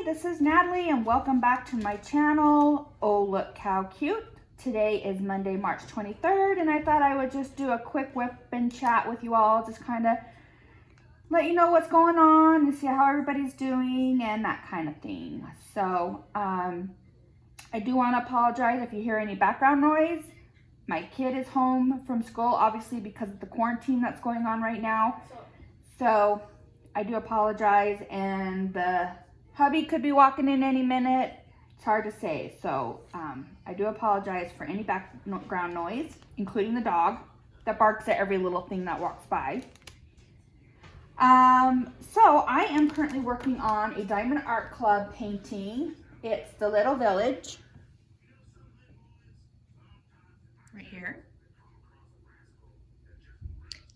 this is Natalie and welcome back to my channel. Oh, look how cute. Today is Monday, March 23rd, and I thought I would just do a quick whip and chat with you all, just kind of let you know what's going on and see how everybody's doing and that kind of thing. So, I do want to apologize if you hear any background noise. My kid is home from school, obviously because of the quarantine that's going on right now. So, I do apologize, and the hubby could be walking in any minute. It's hard to say. So, I do apologize for any background noise, including the dog that barks at every little thing that walks by. So I am currently working on a Diamond Art Club painting. It's The Little Village. Right here.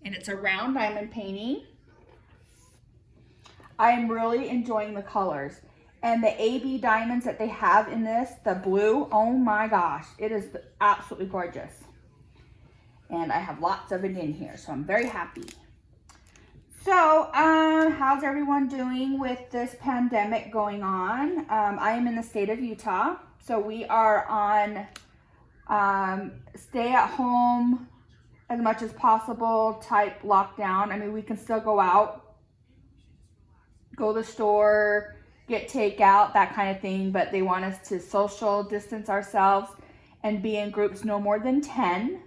And it's a round diamond painting. I am really enjoying the colors. And the AB diamonds that they have in this, the blue, oh my gosh, it is absolutely gorgeous. And I have lots of it in here, so I'm very happy. So, how's everyone doing with this pandemic going on? I am in the state of Utah, so we are on stay at home as much as possible type lockdown. I mean, we can still go out, go to the store, get takeout, that kind of thing, but they want us to social distance ourselves and be in groups no more than 10.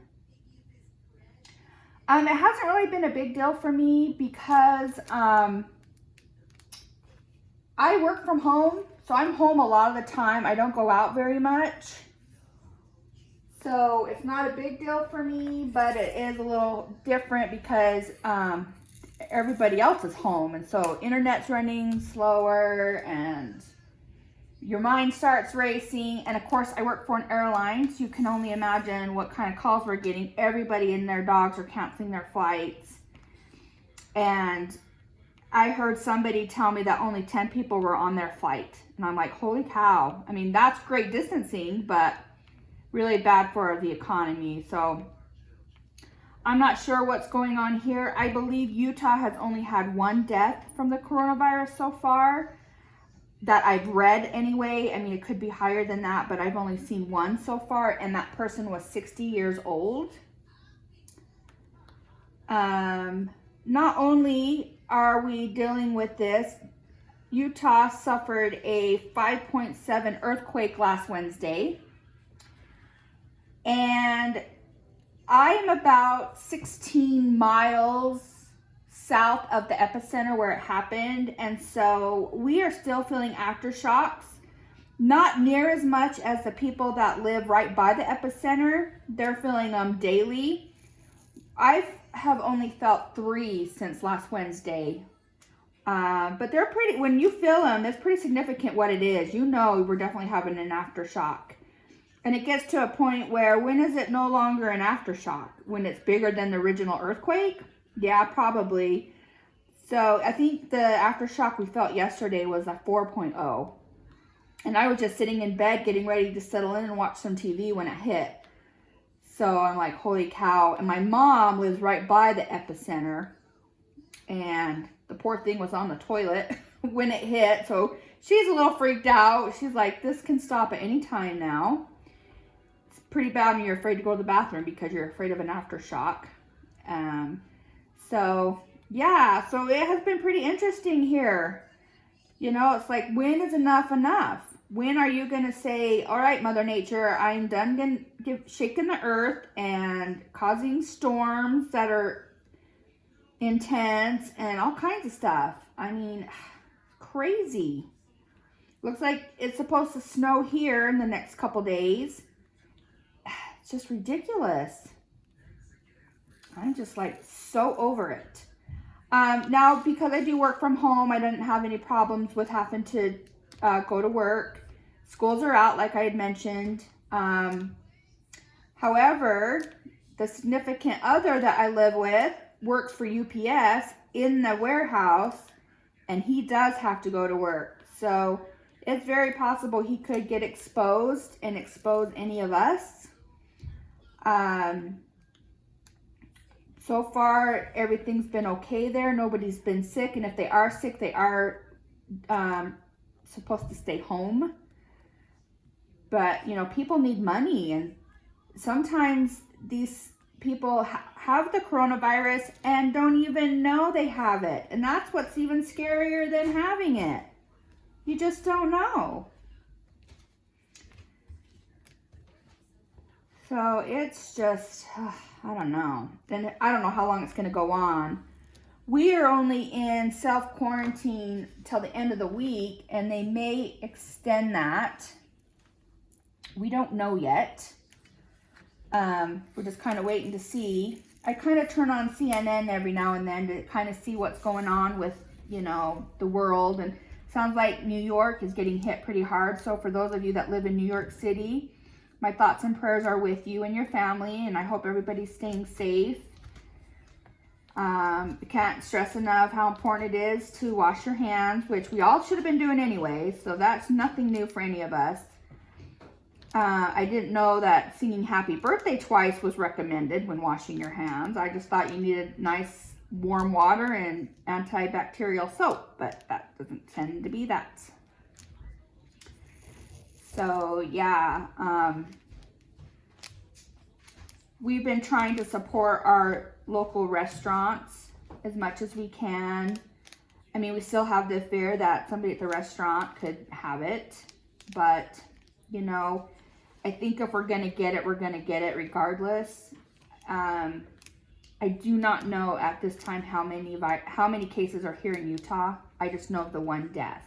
It hasn't really been a big deal for me because I work from home, so I'm home a lot of the time. I don't go out very much. So it's not a big deal for me, but it is a little different because everybody else is home, and so internet's running slower and your mind starts racing. And of course, I work for an airline, so you can only imagine what kind of calls we're getting. Everybody and their dogs are canceling their flights. And I heard somebody tell me that only 10 people were on their flight. And I'm like, holy cow. I mean, that's great distancing, but really bad for the economy. So I'm not sure what's going on here. I believe Utah has only had one death from the coronavirus so far that I've read anyway. I mean, it could be higher than that, but I've only seen one so far, and that person was 60 years old. Not only are we dealing with this, Utah suffered a 5.7 earthquake last Wednesday, and I'm about 16 miles south of the epicenter where it happened, and so we are still feeling aftershocks. Not near as much as the people that live right by the epicenter. They're feeling them daily. I have only felt 3 since last Wednesday. But they're pretty, when you feel them, it's pretty significant what it is. You know we're definitely having an aftershock. And it gets to a point where, when is it no longer an aftershock? When it's bigger than the original earthquake? Yeah, probably. So I think the aftershock we felt yesterday was a 4.0. And I was just sitting in bed getting ready to settle in and watch some TV when it hit. So I'm like, holy cow. And my mom lives right by the epicenter. And the poor thing was on the toilet when it hit. So she's a little freaked out. She's like, this can stop at any time now. It's pretty bad when you're afraid to go to the bathroom because you're afraid of an aftershock. So yeah, so it has been pretty interesting here. You know, it's like, when is enough enough? When are you going to say, all right, Mother Nature, I'm done shaking the earth and causing storms that are intense and all kinds of stuff. I mean, crazy. Looks like it's supposed to snow here in the next couple days. It's just ridiculous. I'm just like so over it. Now, because I do work from home, I didn't have any problems with having to go to work. Schools are out, like I had mentioned. However, the significant other that I live with works for UPS in the warehouse, and he does have to go to work. So it's very possible he could get exposed and expose any of us. So far, everything's been okay there. Nobody's been sick. And if they are sick, they are supposed to stay home. But, you know, people need money, and sometimes these people have the coronavirus and don't even know they have it. And that's what's even scarier than having it. You just don't know. So it's just, I don't know. And I don't know how long it's going to go on. We are only in self-quarantine till the end of the week, and they may extend that. We don't know yet. We're just kind of waiting to see. I kind of turn on CNN every now and then to kind of see what's going on with, you know, the world. And sounds like New York is getting hit pretty hard. So for those of you that live in New York City, my thoughts and prayers are with you and your family, and I hope everybody's staying safe. I can't stress enough how important it is to wash your hands, which we all should have been doing anyway, so that's nothing new for any of us. I didn't know that singing happy birthday twice was recommended when washing your hands. I just thought you needed nice warm water and antibacterial soap, but that doesn't tend to be that. So yeah, we've been trying to support our local restaurants as much as we can. I mean, we still have the fear that somebody at the restaurant could have it, but you know, I think if we're gonna get it, we're gonna get it regardless. I do not know at this time how many cases are here in Utah. I just know of the one death.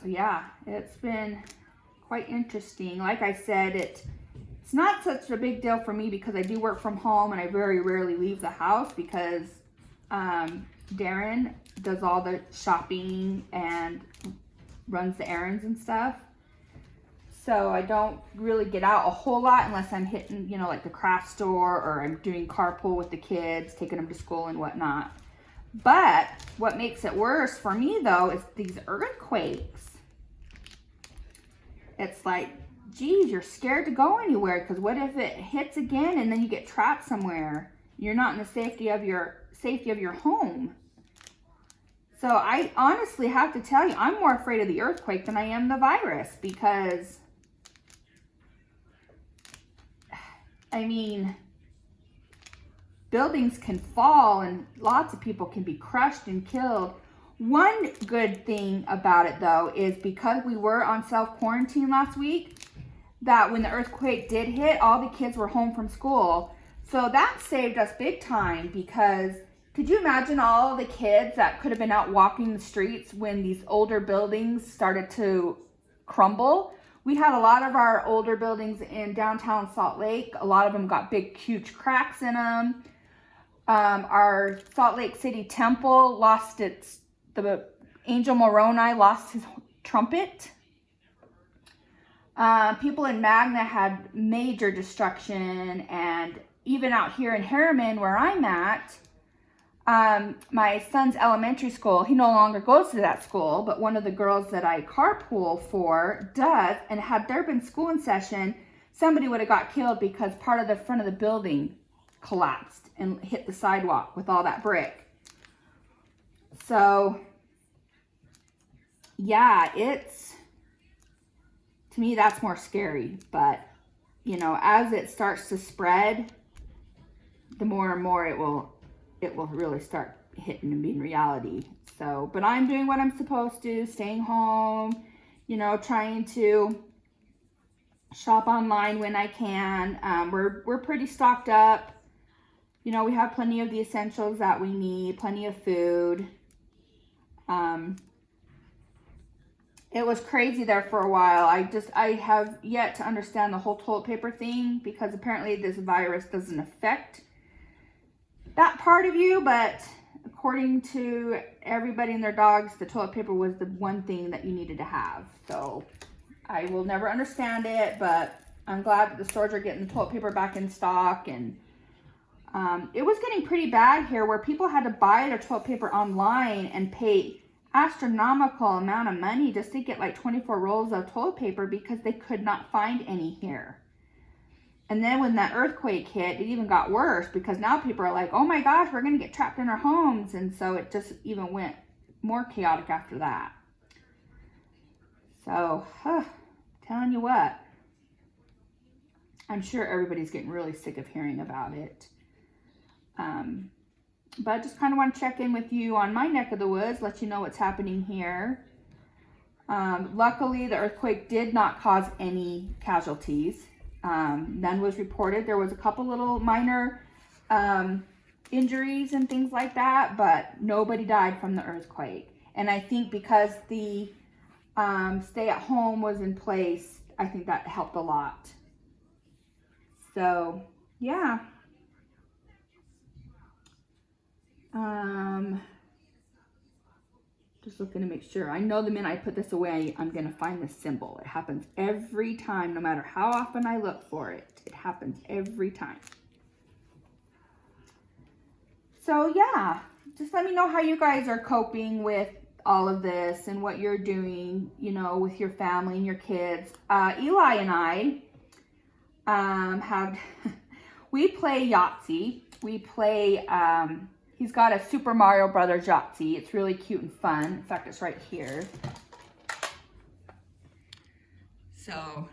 So yeah, it's been quite interesting. Like I said, it's not such a big deal for me because I do work from home and I very rarely leave the house because Darren does all the shopping and runs the errands and stuff. So I don't really get out a whole lot unless I'm hitting, you know, like the craft store, or I'm doing carpool with the kids, taking them to school and whatnot. But what makes it worse for me though is these earthquakes. It's like, geez, you're scared to go anywhere because what if it hits again and then you get trapped somewhere? You're not in the safety of your home. So I honestly have to tell you, I'm more afraid of the earthquake than I am the virus, because I mean, buildings can fall and lots of people can be crushed and killed. One good thing about it though is because we were on self-quarantine last week, that when the earthquake did hit, all the kids were home from school. So that saved us big time, because could you imagine all the kids that could have been out walking the streets when these older buildings started to crumble? We had a lot of our older buildings in downtown Salt Lake. A lot of them got big, huge cracks in them. Our Salt Lake City Temple lost the Angel Moroni lost his trumpet. People in Magna had major destruction, and even out here in Harriman, where I'm at, my son's elementary school, he no longer goes to that school, but one of the girls that I carpool for does, and had there been school in session, somebody would have got killed because part of the front of the building collapsed and hit the sidewalk with all that brick. So yeah, to me, that's more scary. But, you know, as it starts to spread, the more and more it will really start hitting and being reality. So, but I'm doing what I'm supposed to, staying home, you know, trying to shop online when I can. We're pretty stocked up. You know, we have plenty of the essentials that we need, plenty of food. It was crazy there for a while. I have yet to understand the whole toilet paper thing, because apparently this virus doesn't affect that part of you, but according to everybody and their dogs, the toilet paper was the one thing that you needed to have. So I will never understand it, but I'm glad that the stores are getting the toilet paper back in stock. And it was getting pretty bad here, where people had to buy their toilet paper online and pay astronomical amount of money just to get like 24 rolls of toilet paper because they could not find any here. And then when that earthquake hit, it even got worse because now people are like, oh my gosh, we're going to get trapped in our homes. And so it just even went more chaotic after that. So, telling you what, I'm sure everybody's getting really sick of hearing about it. But I just kind of want to check in with you on my neck of the woods, let you know what's happening here. Luckily, the earthquake did not cause any casualties. None was reported. There was a couple little minor injuries and things like that, but nobody died from the earthquake. And I think because the stay at home was in place, I think that helped a lot. So, yeah. Just looking to make sure. I know the minute I put this away, I'm going to find this symbol. It happens every time, no matter how often I look for it. It happens every time. So, yeah. Just let me know how you guys are coping with all of this and what you're doing, you know, with your family and your kids. Eli and I we play Yahtzee. We play, he's got a Super Mario Brothers Yahtzee. It's really cute and fun. In fact, it's right here. So,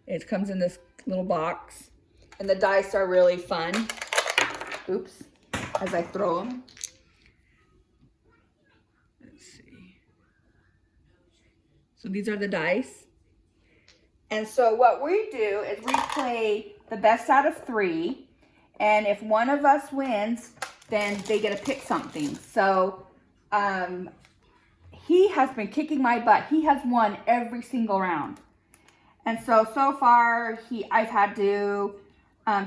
it comes in this little box. And the dice are really fun. Oops, as I throw them. Let's see. So these are the dice. And so what we do is we play the best out of 3. And if one of us wins, then they get to pick something. So he has been kicking my butt. He has won every single round. And so far, I've had to,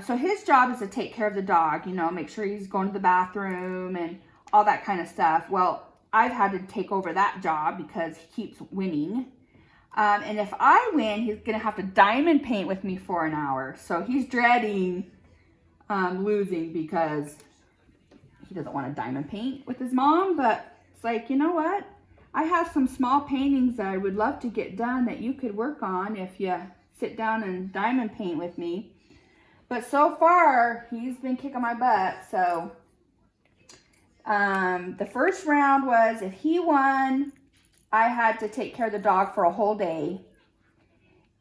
so his job is to take care of the dog, you know, make sure he's going to the bathroom and all that kind of stuff. Well, I've had to take over that job because he keeps winning. And if I win, he's going to have to diamond paint with me for an hour. So he's dreading losing because he doesn't want to diamond paint with his mom. But it's like, you know what? I have some small paintings that I would love to get done that you could work on if you sit down and diamond paint with me. But so far, he's been kicking my butt. So the first round was if he won, I had to take care of the dog for a whole day.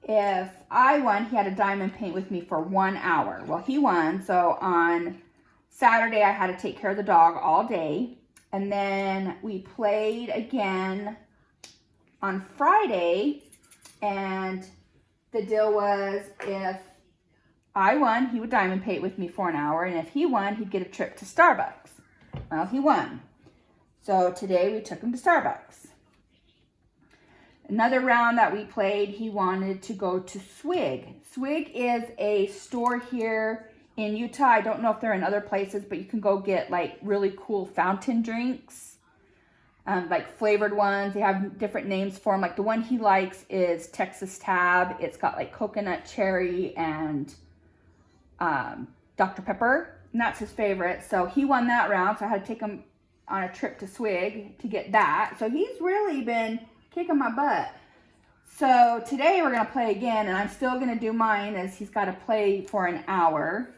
If I won, he had to diamond paint with me for 1 hour. Well, he won, so on Saturday, I had to take care of the dog all day. And then we played again on Friday, and the deal was if I won, he would diamond paint with me for an hour, and if he won, he'd get a trip to Starbucks. Well, he won. So today we took him to Starbucks. Another round that we played, he wanted to go to Swig. Swig is a store here in Utah. I don't know if they're in other places, but you can go get like really cool fountain drinks, like flavored ones. They have different names for them. Like the one he likes is Texas Tab. It's got like coconut, cherry, and Dr. Pepper, and that's his favorite. So he won that round, so I had to take him on a trip to Swig to get that. So he's really been kicking my butt. So today we're going to play again, and I'm still going to do mine as he's got to play for an hour,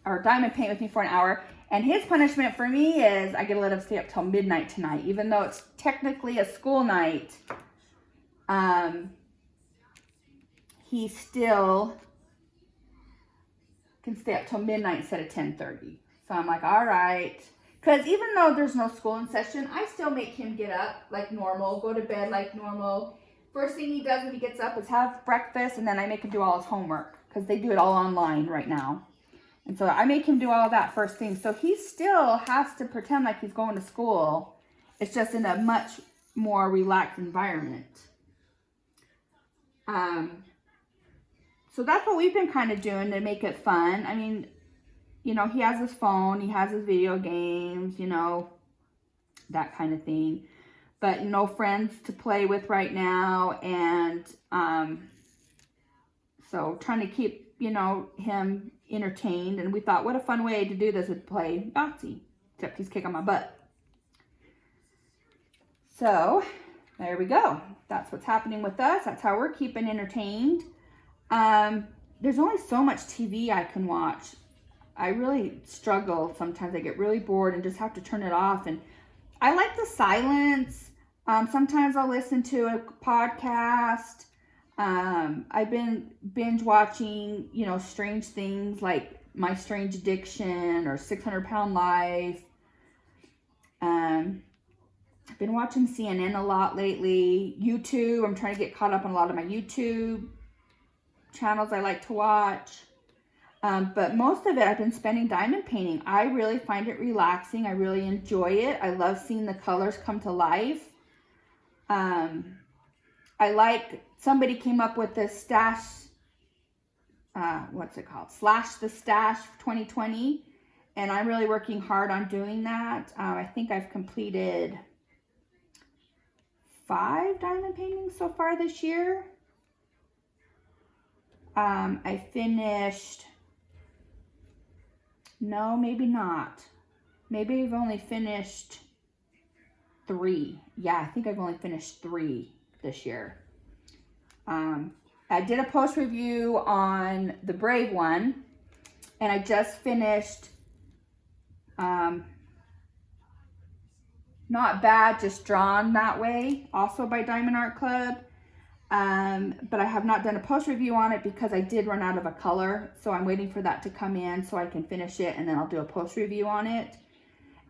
or diamond paint with me for an hour. And his punishment for me is I get to let him stay up till midnight tonight, even though it's technically a school night. He still can stay up till midnight instead of 10:30. So I'm like, all right. Because even though there's no school in session, I still make him get up like normal, go to bed like normal. First thing he does when he gets up is have breakfast, and then I make him do all his homework because they do it all online right now. And so I make him do all that first thing. So he still has to pretend like he's going to school. It's just in a much more relaxed environment. So that's what we've been kind of doing to make it fun. I mean, you know, he has his phone, he has his video games, you know, that kind of thing. But no friends to play with right now. And so trying to keep, you know, him entertained. And we thought, what a fun way to do this would play Yahtzee. Except he's kicking my butt. So there we go. That's what's happening with us. That's how we're keeping entertained. There's only so much TV I can watch. I really struggle sometimes. I get really bored and just have to turn it off. And I like the silence. Sometimes I'll listen to a podcast. I've been binge watching, strange things like My Strange Addiction or 600-Pound Life. I've been watching CNN a lot lately. YouTube, I'm trying to get caught up on a lot of my YouTube channels I like to watch. But most of it, I've been spending diamond painting. I really find it relaxing. I really enjoy it. I love seeing the colors come to life. Somebody came up with this stash, what's it called? Slash the Stash 2020. And I'm really working hard on doing that. I think I've completed 5 diamond paintings so far this year. I finished, no, maybe not. Maybe I've only finished 3. Yeah, I think I've only finished 3 this year. I did a post review on the Brave one, and I just finished Not Bad, Just Drawn That Way, also by Diamond Art Club. But I have not done a post review on it because I did run out of a color. So I'm waiting for that to come in so I can finish it, and then I'll do a post review on it.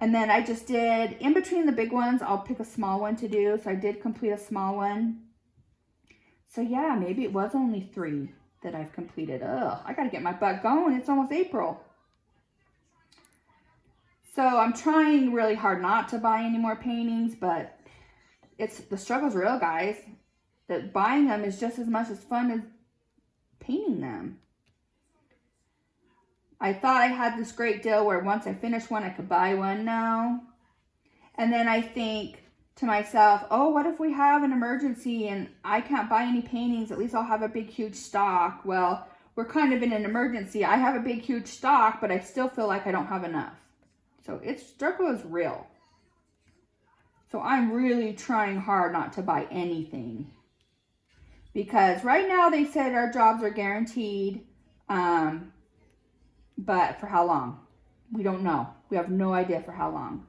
And then I just did, in between the big ones, I'll pick a small one to do. So I did complete a small one. So yeah, maybe it was only 3 that I've completed. Ugh, I gotta get my butt going. It's almost April. So I'm trying really hard not to buy any more paintings, but the struggle's real, guys. That buying them is just as much as fun as painting them. I thought I had this great deal where once I finish one, I could buy one now. And then I think to myself, oh, what if we have an emergency and I can't buy any paintings? At least I'll have a big, huge stock. Well, we're kind of in an emergency. I have a big, huge stock, but I still feel like I don't have enough. So struggle is real. So I'm really trying hard not to buy anything. Because right now they said our jobs are guaranteed. But for how long? We don't know. We have no idea for how long.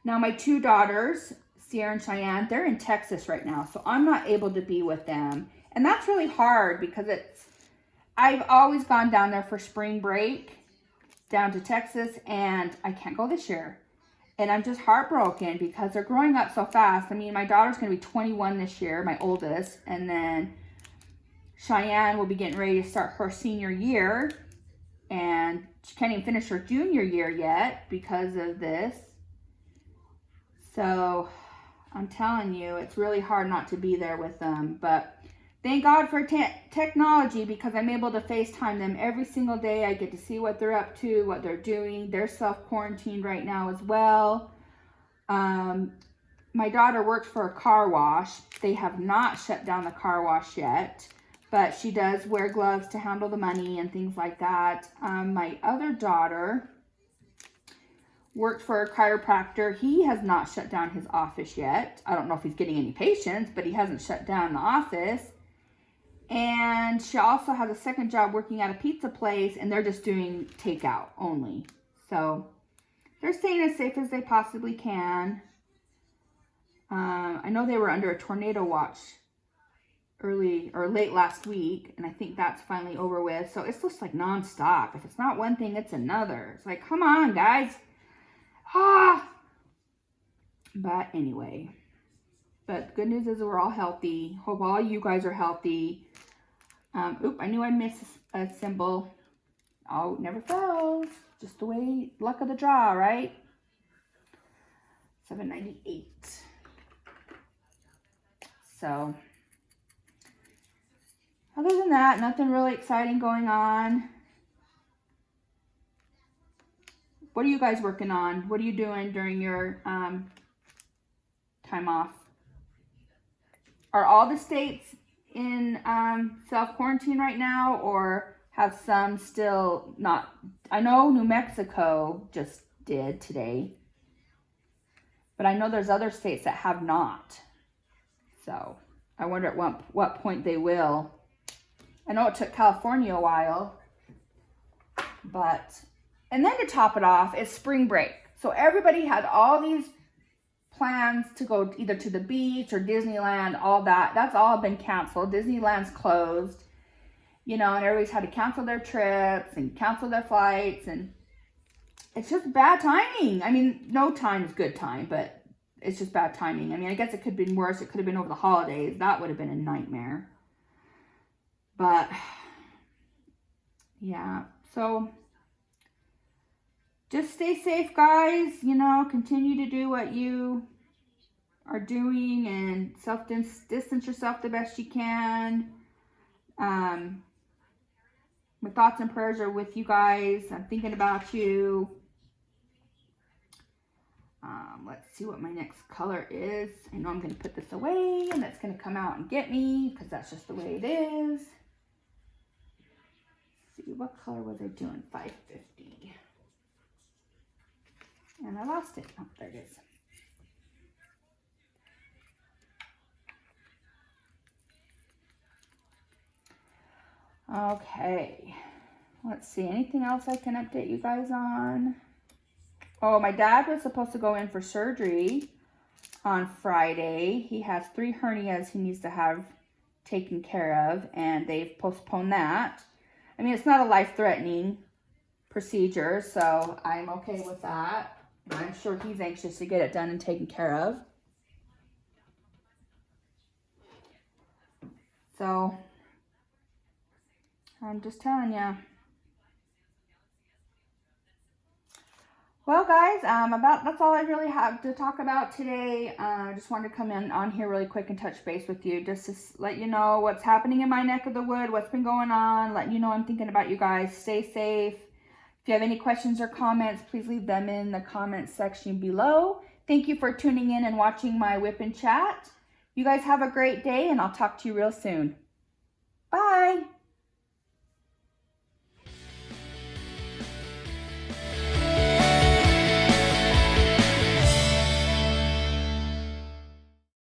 Now my 2 daughters, Sierra and Cheyenne, they're in Texas right now. So I'm not able to be with them. And that's really hard because I've always gone down there for spring break, down to Texas, and I can't go this year. And I'm just heartbroken because they're growing up so fast. I mean, my daughter's going to be 21 this year, my oldest. And then Cheyenne will be getting ready to start her senior year. And she can't even finish her junior year yet because of this. So I'm telling you, it's really hard not to be there with them. But thank God for technology because I'm able to FaceTime them every single day. I get to see what they're up to, what they're doing. They're self-quarantined right now as well. My daughter works for a car wash. They have not shut down the car wash yet, but she does wear gloves to handle the money and things like that. My other daughter worked for a chiropractor. He has not shut down his office yet. I don't know if he's getting any patients, but he hasn't shut down the office. And she also has a second job working at a pizza place, and they're just doing takeout only. So they're staying as safe as they possibly can. I know they were under a tornado watch late last week, and I think that's finally over with. So it's just like nonstop. If it's not one thing, it's another. It's like, come on, guys. But anyway, but the good news is we're all healthy. Hope all you guys are healthy. I knew I missed a symbol. Oh, it never fails. Just the way, luck of the draw, right? 798. So, other than that, nothing really exciting going on. What are you guys working on? What are you doing during your time off? Are all the states in self-quarantine right now, or have some still not? I know New Mexico just did today, but I know there's other states that have not. So I wonder at what point they will. I know it took California a while, but, and then to top it off, it's spring break. So everybody had all these plans to go either to the beach or Disneyland, all that. That's all been canceled. Disneyland's closed, you know, and everybody's had to cancel their trips and cancel their flights, and it's just bad timing. I mean, no time is good time, but it's just bad timing. I mean, I guess it could have been worse. It could have been over the holidays. That would have been a nightmare. But, yeah. So, just stay safe, guys. You know, continue to do what you are doing and distance yourself the best you can. My thoughts and prayers are with you guys. I'm thinking about you. Let's see what my next color is. I know I'm going to put this away and that's going to come out and get me because that's just the way it is. Let's see, what color was I doing? 550. And I lost it. Oh, there it is. Okay. Let's see. Anything else I can update you guys on? Oh, my dad was supposed to go in for surgery on Friday. He has 3 hernias he needs to have taken care of, and they've postponed that. I mean, it's not a life-threatening procedure, so I'm okay with that. I'm sure he's anxious to get it done and taken care of. So, I'm just telling you. Well, guys, that's all I really have to talk about today. I just wanted to come in on here really quick and touch base with you, just to let you know what's happening in my neck of the wood, what's been going on, letting you know I'm thinking about you guys. Stay safe. If you have any questions or comments, please leave them in the comments section below. Thank you for tuning in and watching my Whip and Chat. You guys have a great day, and I'll talk to you real soon. Bye.